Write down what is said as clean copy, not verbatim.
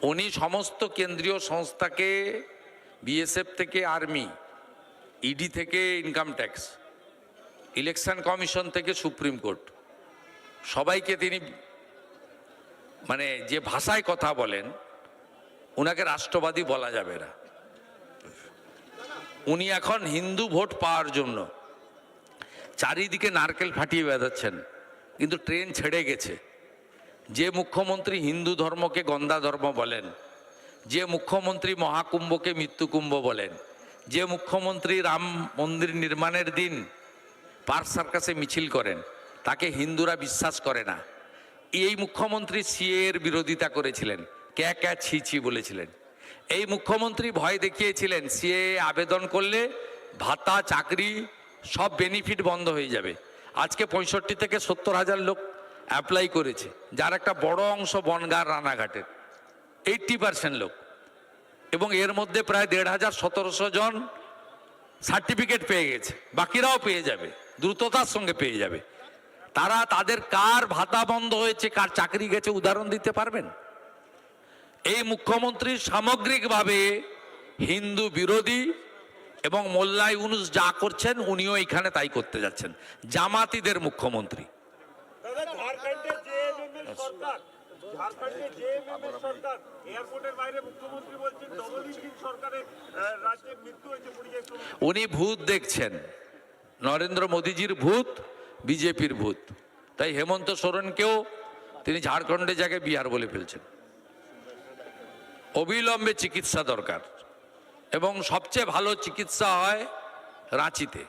উনি সমস্ত কেন্দ্রীয় সংস্থাকে, বিএসএফ থেকে আর্মি, ইডি থেকে ইনকাম ট্যাক্স, ইলেকশন কমিশন থেকে সুপ্রিম কোর্ট, সবাইকে তিনি মানে যে ভাষায় কথা বলেন, উনাকে রাষ্ট্রবাদী বলা যাবে না। উনি এখন হিন্দু ভোট পাওয়ার জন্য চারিদিকে নারকেল ফাটিয়ে বেড়াচ্ছেন, কিন্তু ট্রেন ছেড়ে গেছে। যে মুখ্যমন্ত্রী হিন্দু ধর্মকে গন্দা ধর্ম বলেন, যে মুখ্যমন্ত্রী মহাকুম্ভকে মৃত্যুকুম্ভ বলেন, যে মুখ্যমন্ত্রী রাম মন্দির নির্মাণের দিন পার্ক সার্কাসে মিছিল করেন, তাকে হিন্দুরা বিশ্বাস করে না। এই মুখ্যমন্ত্রী সিএ এর বিরোধিতা করেছিলেন, ক্যা ক্যা ছি ছি বলেছিলেন। এই মুখ্যমন্ত্রী ভয় দেখিয়েছিলেন সিএ আবেদন করলে ভাতা, চাকরি, সব বেনিফিট বন্ধ হয়ে যাবে। আজকে 65 থেকে 70 হাজার লোক অ্যাপ্লাই করেছে, যার একটা বড় অংশ বনগাঁ রানাঘাটের, 80% লোক, এবং এর মধ্যে প্রায় 1500-1700 জন সার্টিফিকেট পেয়ে গেছে, বাকিরাও পেয়ে যাবে, দ্রুততার সঙ্গে পেয়ে যাবে। তারা তাদের কার ভাতা বন্ধ হয়েছে, কার চাকরি গেছে উদাহরণ দিতে পারবেন? এই মুখ্যমন্ত্রী সামগ্রিকভাবে হিন্দু বিরোধী, এবং মোল্লা ইউনুস যা করছেন উনিও এখানে তাই করতে যাচ্ছেন। জামাতিদের মুখ্যমন্ত্রী। উনি ভূত দেখছেন, নরেন্দ্র মোদীজির ভূত, বিজেপির ভূত। তাই হেমন্ত সোরেনকেও তিনি ঝাড়খণ্ডের জায়গায় বিহার বলে ফেলছেন। অবিলম্বে চিকিৎসা দরকার, এবং সবচেয়ে ভালো চিকিৎসা হয় রাঁচিতে।